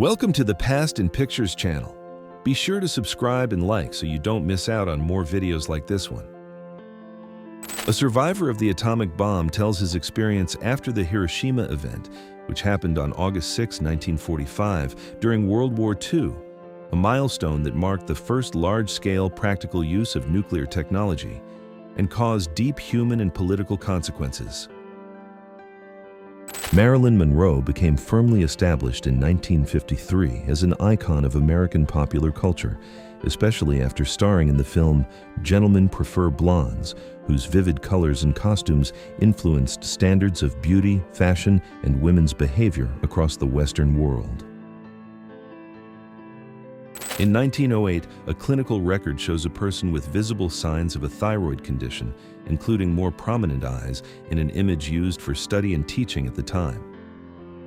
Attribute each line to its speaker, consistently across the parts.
Speaker 1: Welcome to the Past in Pictures channel. Be sure to subscribe and like so you don't miss out on more videos like this one. A survivor of the atomic bomb tells his experience after the Hiroshima event, which happened on August 6, 1945, during World War II, a milestone that marked the first large-scale practical use of nuclear technology and caused deep human and political consequences. Marilyn Monroe became firmly established in 1953 as an icon of American popular culture, especially after starring in the film Gentlemen Prefer Blondes, whose vivid colors and costumes influenced standards of beauty, fashion, and women's behavior across the Western world. In 1908, a clinical record shows a person with visible signs of a thyroid condition, including more prominent eyes, in an image used for study and teaching at the time.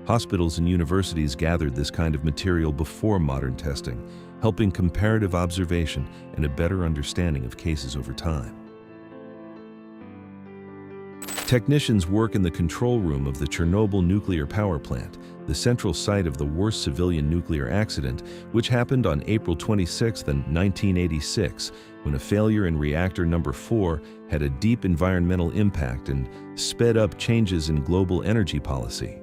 Speaker 1: Hospitals and universities gathered this kind of material before modern testing, helping comparative observation and a better understanding of cases over time. Technicians work in the control room of the Chernobyl nuclear power plant, the central site of the worst civilian nuclear accident, which happened on April 26, 1986, when a failure in reactor number 4 had a deep environmental impact and sped up changes in global energy policy.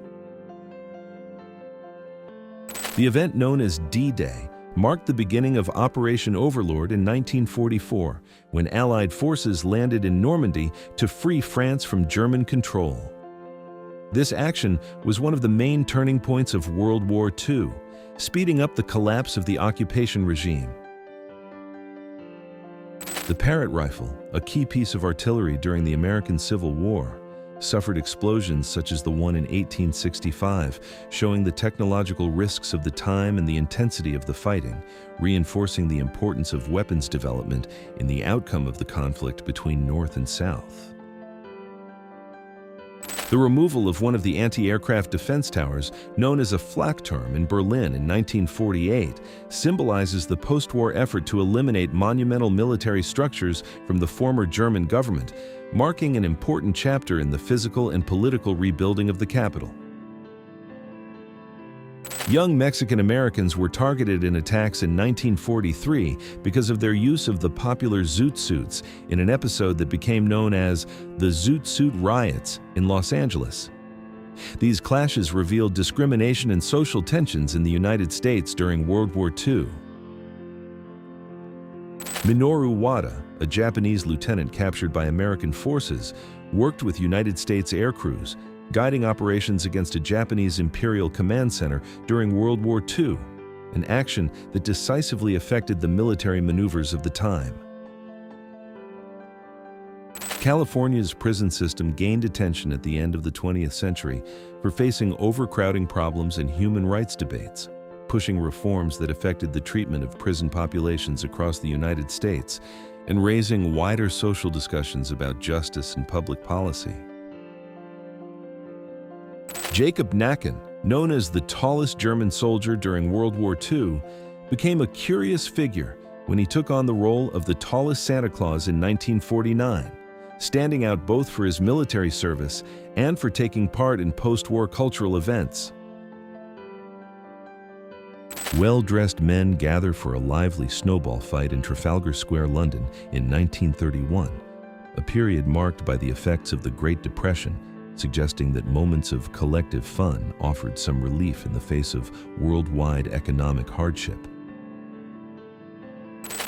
Speaker 1: The event known as D-Day marked the beginning of Operation Overlord in 1944, when Allied forces landed in Normandy to free France from German control. This action was one of the main turning points of World War II, speeding up the collapse of the occupation regime. The Parrott rifle, a key piece of artillery during the American Civil War, suffered explosions such as the one in 1865, showing the technological risks of the time and the intensity of the fighting, reinforcing the importance of weapons development in the outcome of the conflict between North and South. The removal of one of the anti-aircraft defense towers, known as a Flakturm in Berlin in 1948, symbolizes the post-war effort to eliminate monumental military structures from the former German government, marking an important chapter in the physical and political rebuilding of the capital. Young Mexican Americans were targeted in attacks in 1943 because of their use of the popular Zoot suits in an episode that became known as the Zoot suit riots in Los Angeles. These clashes revealed discrimination and social tensions in the United States during World War II. Minoru Wada, a Japanese lieutenant captured by American forces, worked with United States air crews, guiding operations against a Japanese Imperial Command Center during World War II, an action that decisively affected the military maneuvers of the time. California's prison system gained attention at the end of the 20th century for facing overcrowding problems and human rights debates, pushing reforms that affected the treatment of prison populations across the United States and raising wider social discussions about justice and public policy. Jacob Nacken, known as the tallest German soldier during World War II, became a curious figure when he took on the role of the tallest Santa Claus in 1949, standing out both for his military service and for taking part in post-war cultural events. Well-dressed men gather for a lively snowball fight in Trafalgar Square, London in 1931, a period marked by the effects of the Great Depression, suggesting that moments of collective fun offered some relief in the face of worldwide economic hardship.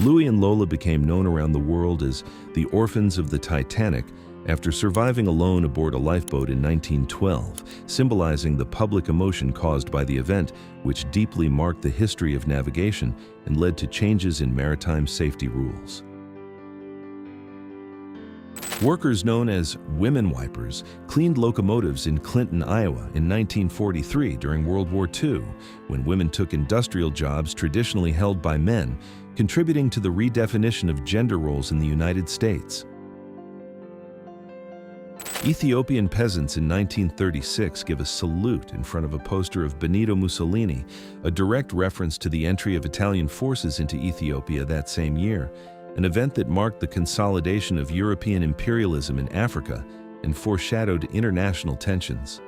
Speaker 1: Louis and Lola became known around the world as the orphans of the Titanic after surviving alone aboard a lifeboat in 1912, symbolizing the public emotion caused by the event, which deeply marked the history of navigation and led to changes in maritime safety rules. Workers known as women wipers cleaned locomotives in Clinton, Iowa in 1943 during World War II, when women took industrial jobs traditionally held by men, contributing to the redefinition of gender roles in the United States. Ethiopian peasants in 1936 give a salute in front of a poster of Benito Mussolini, a direct reference to the entry of Italian forces into Ethiopia that same year, an event that marked the consolidation of European imperialism in Africa and foreshadowed international tensions.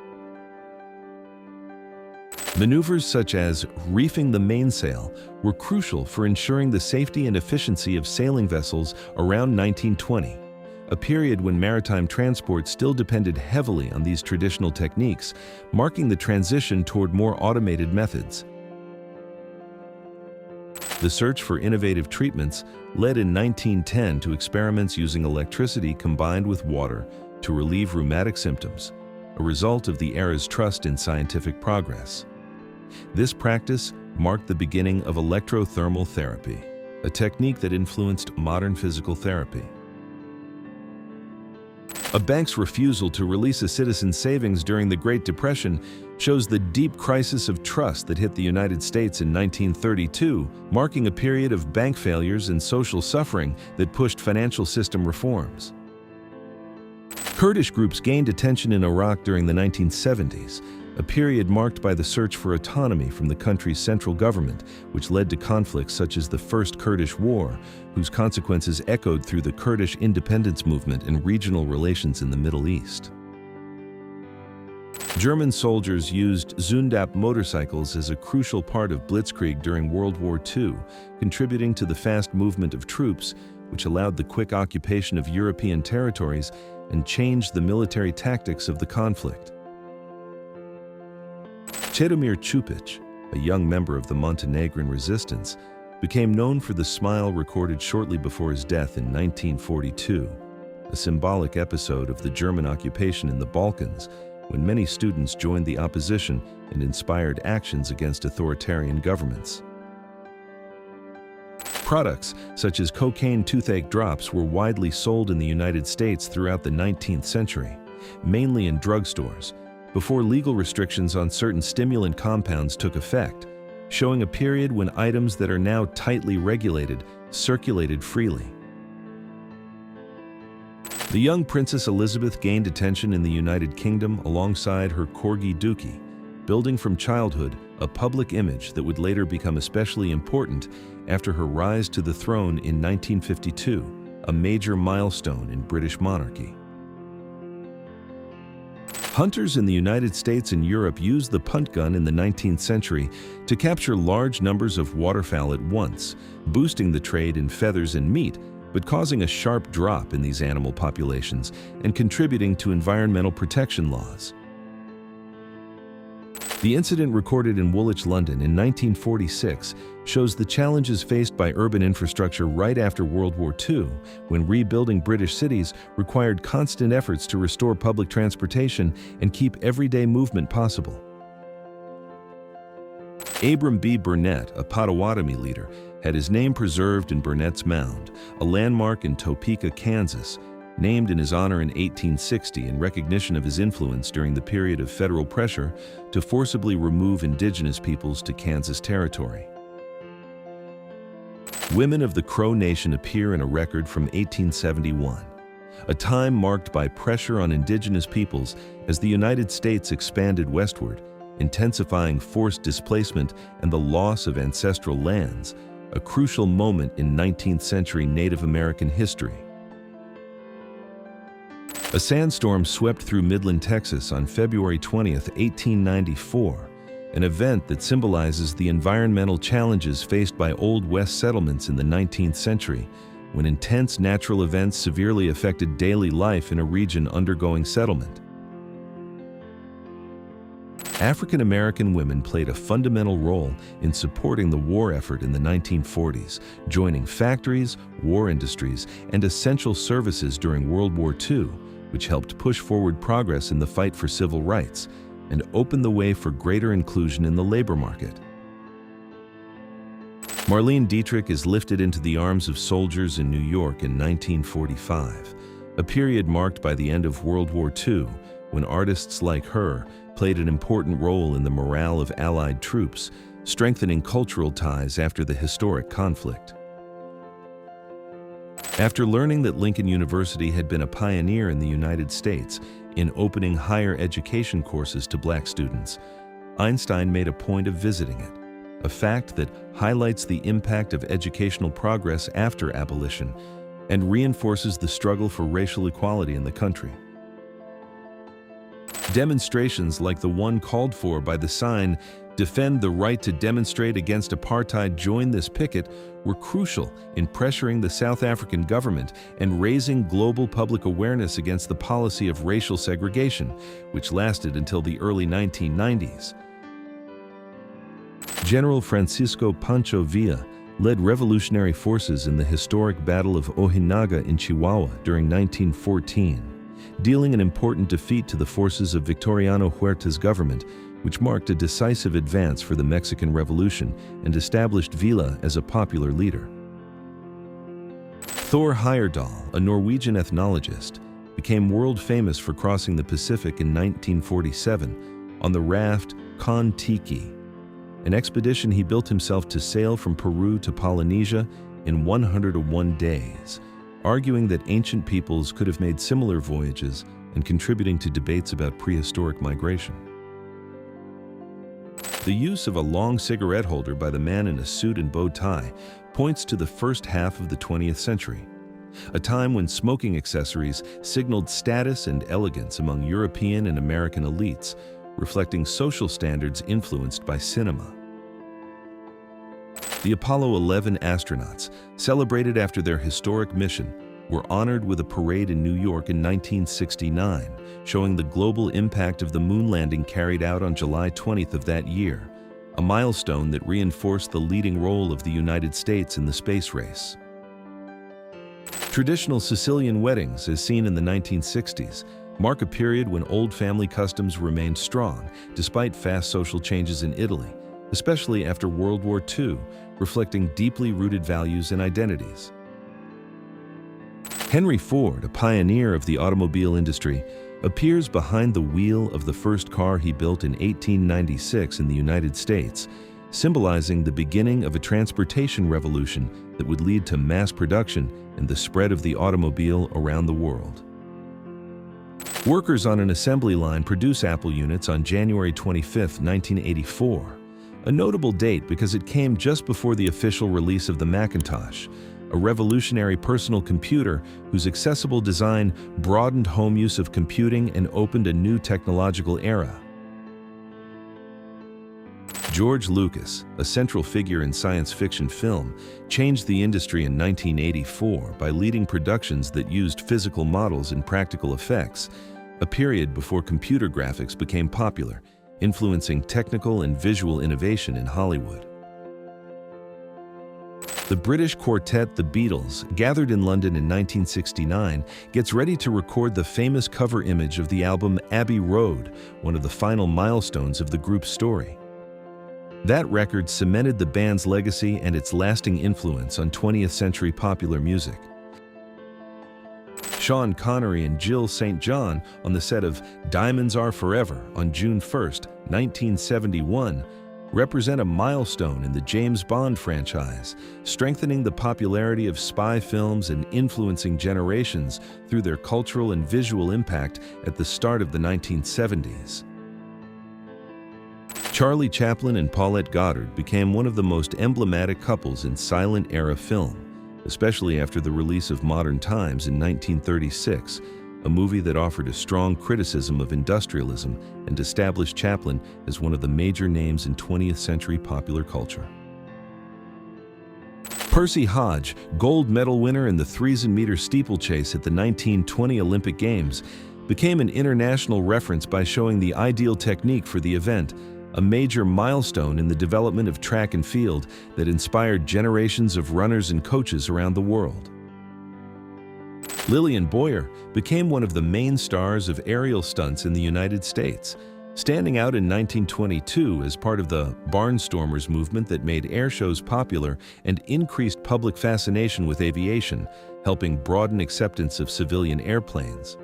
Speaker 1: Maneuvers such as reefing the mainsail were crucial for ensuring the safety and efficiency of sailing vessels around 1920, a period when maritime transport still depended heavily on these traditional techniques, marking the transition toward more automated methods. The search for innovative treatments led in 1910 to experiments using electricity combined with water to relieve rheumatic symptoms, a result of the era's trust in scientific progress. This practice marked the beginning of electrothermal therapy, a technique that influenced modern physical therapy. A bank's refusal to release a citizen's savings during the Great Depression shows the deep crisis of trust that hit the United States in 1932, marking a period of bank failures and social suffering that pushed financial system reforms. Kurdish groups gained attention in Iraq during the 1970s, a period marked by the search for autonomy from the country's central government, which led to conflicts such as the First Kurdish War, whose consequences echoed through the Kurdish independence movement and regional relations in the Middle East. German soldiers used Zundap motorcycles as a crucial part of blitzkrieg during World War II, contributing to the fast movement of troops, which allowed the quick occupation of European territories and changed the military tactics of the conflict. Chedomir Chupic, a young member of the Montenegrin resistance, became known for the smile recorded shortly before his death in 1942, a symbolic episode of the German occupation in the Balkans, when many students joined the opposition and inspired actions against authoritarian governments. Products such as cocaine toothache drops were widely sold in the United States throughout the 19th century, mainly in drugstores, before legal restrictions on certain stimulant compounds took effect, showing a period when items that are now tightly regulated circulated freely. The young Princess Elizabeth gained attention in the United Kingdom alongside her corgi Dookie, building from childhood a public image that would later become especially important after her rise to the throne in 1952, a major milestone in British monarchy. Hunters in the United States and Europe used the punt gun in the 19th century to capture large numbers of waterfowl at once, boosting the trade in feathers and meat, but causing a sharp drop in these animal populations and contributing to environmental protection laws. The incident recorded in Woolwich, London in 1946 shows the challenges faced by urban infrastructure right after World War II, when rebuilding British cities required constant efforts to restore public transportation and keep everyday movement possible. Abram B. Burnett, a Potawatomi leader, had his name preserved in Burnett's Mound, a landmark in Topeka, Kansas, named in his honor in 1860 in recognition of his influence during the period of federal pressure to forcibly remove indigenous peoples to Kansas territory. Women of the Crow Nation appear in a record from 1871, a time marked by pressure on indigenous peoples as the United States expanded westward, intensifying forced displacement and the loss of ancestral lands, a crucial moment in 19th century Native American history. A sandstorm swept through Midland, Texas on February 20, 1894, an event that symbolizes the environmental challenges faced by Old West settlements in the 19th century, when intense natural events severely affected daily life in a region undergoing settlement. African American women played a fundamental role in supporting the war effort in the 1940s, joining factories, war industries, and essential services during World War II, which helped push forward progress in the fight for civil rights and open the way for greater inclusion in the labor market. Marlene Dietrich is lifted into the arms of soldiers in New York in 1945, a period marked by the end of World War II, when artists like her played an important role in the morale of Allied troops, strengthening cultural ties after the historic conflict. After learning that Lincoln University had been a pioneer in the United States in opening higher education courses to Black students, Einstein made a point of visiting it, a fact that highlights the impact of educational progress after abolition and reinforces the struggle for racial equality in the country. Demonstrations like the one called for by the sign Defend the right to demonstrate against apartheid, join this picket, were crucial in pressuring the South African government and raising global public awareness against the policy of racial segregation, which lasted until the early 1990s. General Francisco Pancho Villa led revolutionary forces in the historic Battle of Ojinaga in Chihuahua during 1914, dealing an important defeat to the forces of Victoriano Huerta's government, which marked a decisive advance for the Mexican Revolution and established Villa as a popular leader. Thor Heyerdahl, a Norwegian ethnologist, became world famous for crossing the Pacific in 1947 on the raft Kon-Tiki, an expedition he built himself to sail from Peru to Polynesia in 101 days, arguing that ancient peoples could have made similar voyages and contributing to debates about prehistoric migration. The use of a long cigarette holder by the man in a suit and bow tie points to the first half of the 20th century, a time when smoking accessories signaled status and elegance among European and American elites, reflecting social standards influenced by cinema. The Apollo 11 astronauts, celebrated after their historic mission, were honored with a parade in New York in 1969, showing the global impact of the moon landing carried out on July 20th of that year, a milestone that reinforced the leading role of the United States in the space race. Traditional Sicilian weddings, as seen in the 1960s, mark a period when old family customs remained strong despite fast social changes in Italy, especially after World War II, reflecting deeply rooted values and identities. Henry Ford, a pioneer of the automobile industry, appears behind the wheel of the first car he built in 1896 in the United States, symbolizing the beginning of a transportation revolution that would lead to mass production and the spread of the automobile around the world. Workers on an assembly line produce Apple units on January 25, 1984, a notable date because it came just before the official release of the Macintosh, a revolutionary personal computer whose accessible design broadened home use of computing and opened a new technological era. George Lucas, a central figure in science fiction film, changed the industry in 1984 by leading productions that used physical models and practical effects, a period before computer graphics became popular, influencing technical and visual innovation in Hollywood. The British quartet The Beatles, gathered in London in 1969, gets ready to record the famous cover image of the album Abbey Road, one of the final milestones of the group's story. That record cemented the band's legacy and its lasting influence on 20th century popular music. Sean Connery and Jill St. John on the set of Diamonds Are Forever on June 1, 1971, represent a milestone in the James Bond franchise, strengthening the popularity of spy films and influencing generations through their cultural and visual impact at the start of the 1970s. Charlie Chaplin and Paulette Goddard became one of the most emblematic couples in silent-era film, especially after the release of Modern Times in 1936, a movie that offered a strong criticism of industrialism and established Chaplin as one of the major names in 20th century popular culture. Percy Hodge, gold medal winner in the 3,000-meter steeplechase at the 1920 Olympic Games, became an international reference by showing the ideal technique for the event, a major milestone in the development of track and field that inspired generations of runners and coaches around the world. Lillian Boyer became one of the main stars of aerial stunts in the United States, standing out in 1922 as part of the Barnstormers movement that made air shows popular and increased public fascination with aviation, helping broaden acceptance of civilian airplanes.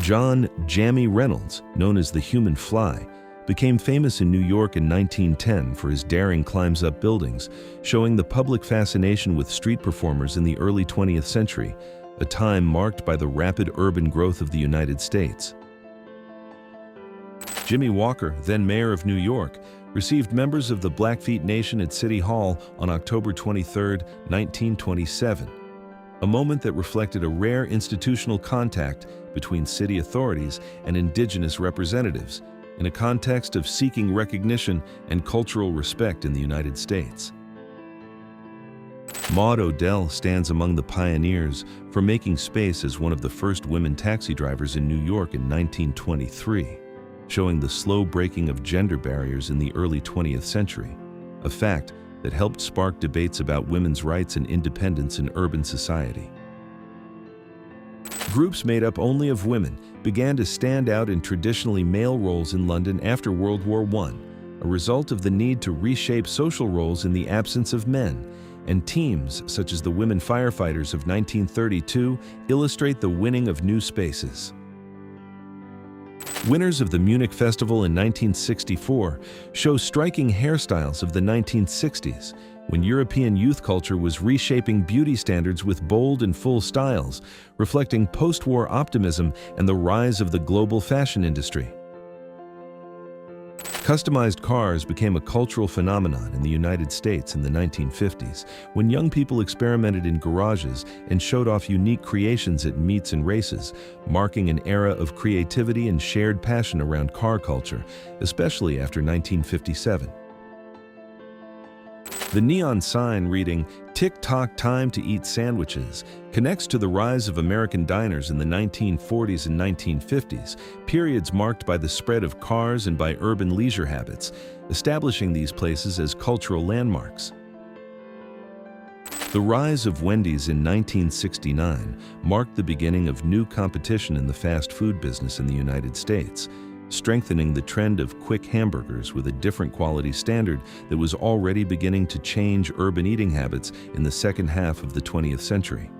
Speaker 1: John "Jammy" Reynolds, known as the Human Fly, became famous in New York in 1910 for his daring climbs up buildings, showing the public fascination with street performers in the early 20th century, a time marked by the rapid urban growth of the United States. Jimmy Walker, then mayor of New York, received members of the Blackfeet Nation at City Hall on October 23, 1927, a moment that reflected a rare institutional contact between city authorities and indigenous representatives, in a context of seeking recognition and cultural respect in the United States. Maud Odell stands among the pioneers for making space as one of the first women taxi drivers in New York in 1923, showing the slow breaking of gender barriers in the early 20th century, a fact that helped spark debates about women's rights and independence in urban society. Groups made up only of women began to stand out in traditionally male roles in London after World War I, a result of the need to reshape social roles in the absence of men, and teams such as the women firefighters of 1932 illustrate the winning of new spaces. Winners of the Munich Festival in 1964 show striking hairstyles of the 1960s, when European youth culture was reshaping beauty standards with bold and full styles, reflecting post-war optimism and the rise of the global fashion industry. Customized cars became a cultural phenomenon in the United States in the 1950s, when young people experimented in garages and showed off unique creations at meets and races, marking an era of creativity and shared passion around car culture, especially after 1957. The neon sign reading, "Tick-tock, time to eat sandwiches," connects to the rise of American diners in the 1940s and 1950s, periods marked by the spread of cars and by urban leisure habits, establishing these places as cultural landmarks. The rise of Wendy's in 1969 marked the beginning of new competition in the fast food business in the United States, strengthening the trend of quick hamburgers with a different quality standard that was already beginning to change urban eating habits in the second half of the 20th century.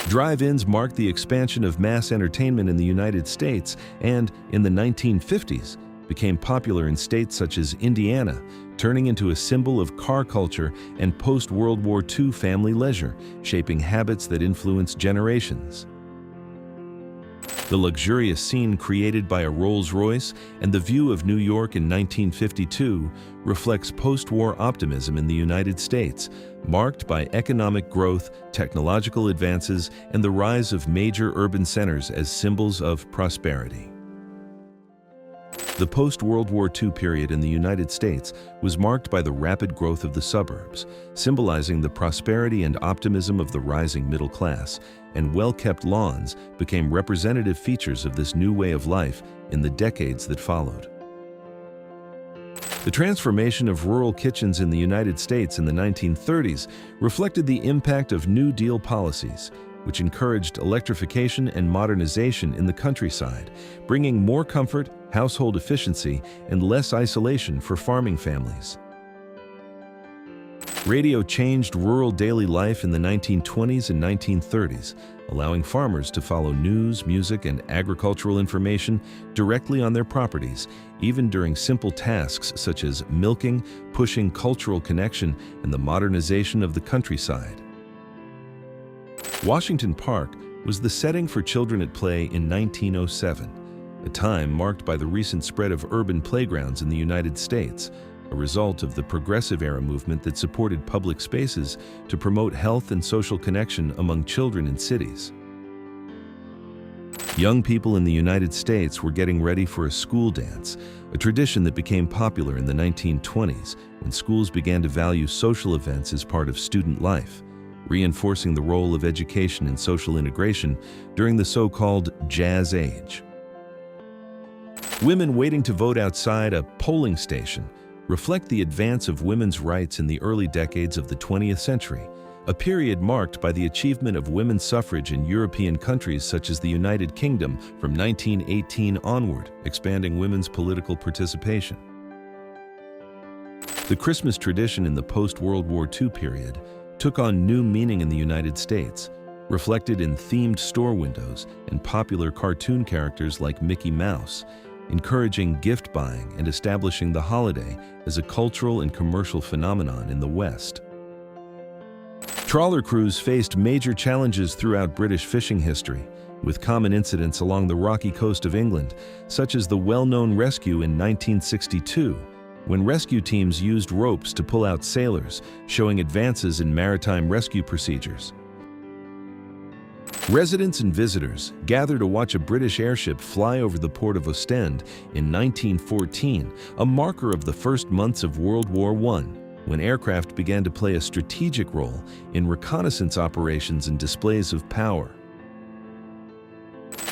Speaker 1: Drive-ins marked the expansion of mass entertainment in the United States and, in the 1950s, became popular in states such as Indiana, turning into a symbol of car culture and post-World War II family leisure, shaping habits that influenced generations. The luxurious scene created by a Rolls-Royce and the view of New York in 1952 reflects post-war optimism in the United States, marked by economic growth, technological advances, and the rise of major urban centers as symbols of prosperity. The post-World War II period in the United States was marked by the rapid growth of the suburbs, symbolizing the prosperity and optimism of the rising middle class, and well-kept lawns became representative features of this new way of life in the decades that followed. The transformation of rural kitchens in the United States in the 1930s reflected the impact of New Deal policies, which encouraged electrification and modernization in the countryside, bringing more comfort, household efficiency, and less isolation for farming families. Radio changed rural daily life in the 1920s and 1930s, allowing farmers to follow news, music, and agricultural information directly on their properties, even during simple tasks such as milking, pushing cultural connection, and the modernization of the countryside. Washington Park was the setting for children at play in 1907, a time marked by the recent spread of urban playgrounds in the United States, a result of the Progressive Era movement that supported public spaces to promote health and social connection among children in cities. Young people in the United States were getting ready for a school dance, a tradition that became popular in the 1920s when schools began to value social events as part of student life, reinforcing the role of education in social integration during the so-called Jazz Age. Women waiting to vote outside a polling station reflect the advance of women's rights in the early decades of the 20th century, a period marked by the achievement of women's suffrage in European countries such as the United Kingdom from 1918 onward, expanding women's political participation. The Christmas tradition in the post-World War II period took on new meaning in the United States, reflected in themed store windows and popular cartoon characters like Mickey Mouse, encouraging gift buying and establishing the holiday as a cultural and commercial phenomenon in the West. Trawler crews faced major challenges throughout British fishing history, with common incidents along the rocky coast of England, such as the well-known rescue in 1962, when rescue teams used ropes to pull out sailors, showing advances in maritime rescue procedures. Residents and visitors gather to watch a British airship fly over the port of Ostend in 1914, a marker of the first months of World War I, when aircraft began to play a strategic role in reconnaissance operations and displays of power.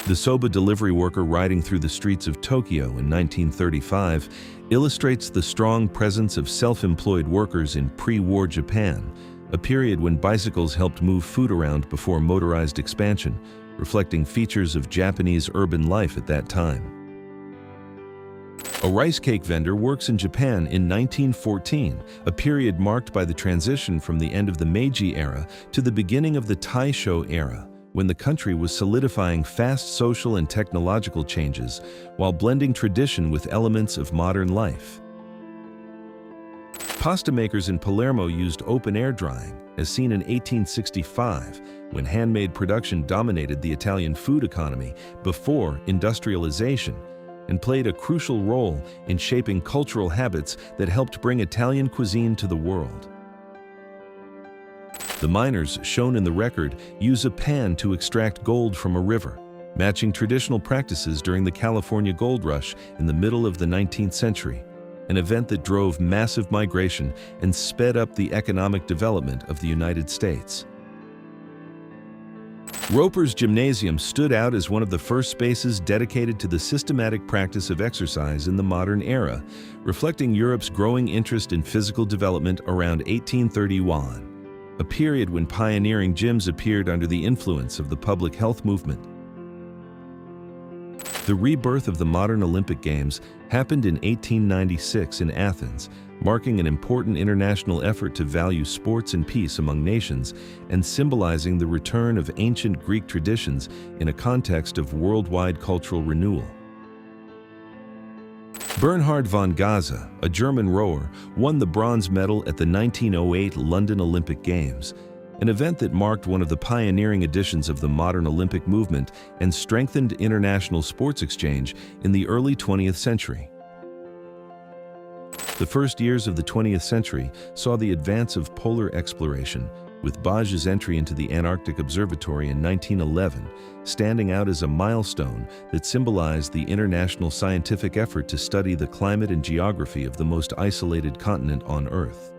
Speaker 1: The soba delivery worker riding through the streets of Tokyo in 1935 illustrates the strong presence of self-employed workers in pre-war Japan, a period when bicycles helped move food around before motorized expansion, reflecting features of Japanese urban life at that time. A rice cake vendor works in Japan in 1914, a period marked by the transition from the end of the Meiji era to the beginning of the Taisho era, when the country was solidifying fast social and technological changes while blending tradition with elements of modern life. Pasta makers in Palermo used open-air drying, as seen in 1865, when handmade production dominated the Italian food economy before industrialization, and played a crucial role in shaping cultural habits that helped bring Italian cuisine to the world. The miners shown in the record use a pan to extract gold from a river, matching traditional practices during the California gold rush in the middle of the 19th century, an event that drove massive migration and sped up the economic development of the United States. Roper's Gymnasium stood out as one of the first spaces dedicated to the systematic practice of exercise in the modern era, reflecting Europe's growing interest in physical development around 1831, a period when pioneering gyms appeared under the influence of the public health movement. The rebirth of the modern Olympic Games happened in 1896 in Athens, marking an important international effort to value sports and peace among nations and symbolizing the return of ancient Greek traditions in a context of worldwide cultural renewal. Bernhard von Gaza, a German rower, won the bronze medal at the 1908 London Olympic Games, an event that marked one of the pioneering editions of the modern Olympic movement and strengthened international sports exchange in the early 20th century. The first years of the 20th century saw the advance of polar exploration, with Bage's entry into the Antarctic Observatory in 1911 standing out as a milestone that symbolized the international scientific effort to study the climate and geography of the most isolated continent on Earth.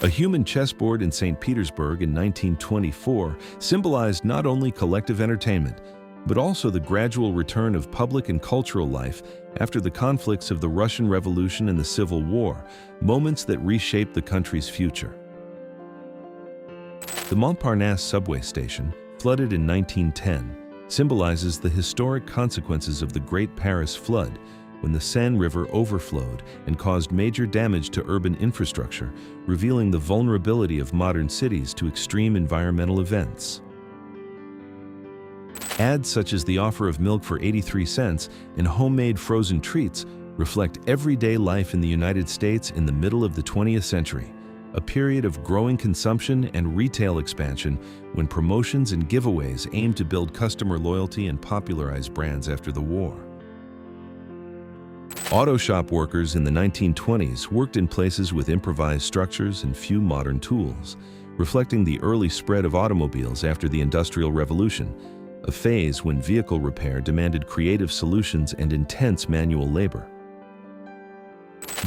Speaker 1: A human chessboard in St. Petersburg in 1924 symbolized not only collective entertainment, but also the gradual return of public and cultural life after the conflicts of the Russian Revolution and the Civil War, moments that reshaped the country's future. The Montparnasse subway station, flooded in 1910, symbolizes the historic consequences of the Great Paris Flood, when the Seine River overflowed and caused major damage to urban infrastructure, revealing the vulnerability of modern cities to extreme environmental events. Ads such as the offer of milk for 83 cents and homemade frozen treats reflect everyday life in the United States in the middle of the 20th century, a period of growing consumption and retail expansion when promotions and giveaways aim to build customer loyalty and popularize brands after the war. Auto shop workers in the 1920s worked in places with improvised structures and few modern tools, reflecting the early spread of automobiles after the Industrial Revolution, a phase when vehicle repair demanded creative solutions and intense manual labor.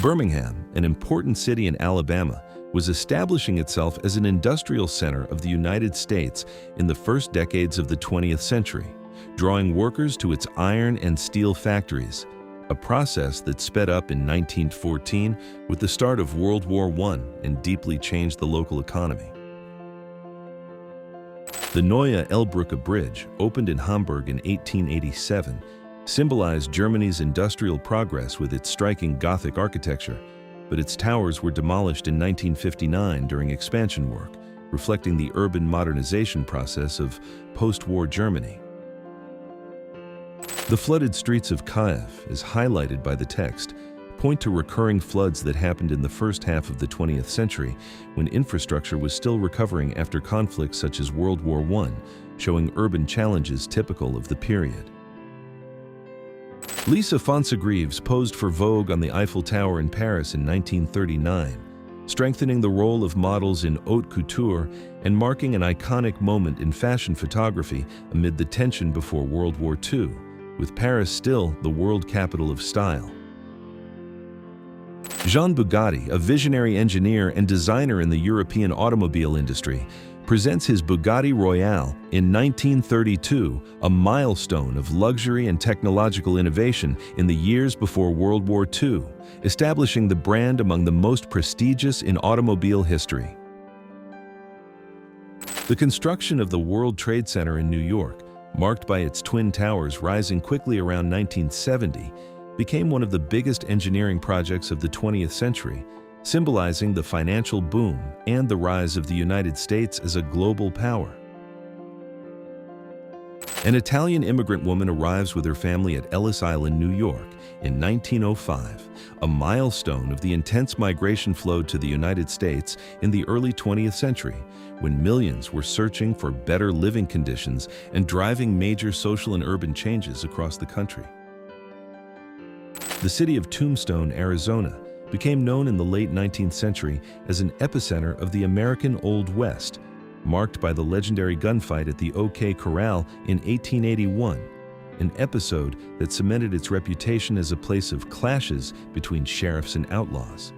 Speaker 1: Birmingham, an important city in Alabama, was establishing itself as an industrial center of the United States in the first decades of the 20th century, drawing workers to its iron and steel factories, a process that sped up in 1914 with the start of World War I and deeply changed the local economy. The Neue Elbbrücke Bridge, opened in Hamburg in 1887, symbolized Germany's industrial progress with its striking Gothic architecture, but its towers were demolished in 1959 during expansion work, reflecting the urban modernization process of post-war Germany. The flooded streets of Kiev, as highlighted by the text, point to recurring floods that happened in the first half of the 20th century when infrastructure was still recovering after conflicts such as World War I, showing urban challenges typical of the period. Lisa Fontagrives posed for Vogue on the Eiffel Tower in Paris in 1939, strengthening the role of models in haute couture and marking an iconic moment in fashion photography amid the tension before World War II, with Paris still the world capital of style. Jean Bugatti, a visionary engineer and designer in the European automobile industry, presents his Bugatti Royale in 1932, a milestone of luxury and technological innovation in the years before World War II, establishing the brand among the most prestigious in automobile history. The construction of the World Trade Center in New York, marked by its twin towers rising quickly around 1970, became one of the biggest engineering projects of the 20th century, symbolizing the financial boom and the rise of the United States as a global power. An Italian immigrant woman arrives with her family at Ellis Island, New York, in 1905, a milestone of the intense migration flow to the United States in the early 20th century, when millions were searching for better living conditions and driving major social and urban changes across the country. The city of Tombstone, Arizona, became known in the late 19th century as an epicenter of the American Old West, marked by the legendary gunfight at the OK Corral in 1881, an episode that cemented its reputation as a place of clashes between sheriffs and outlaws.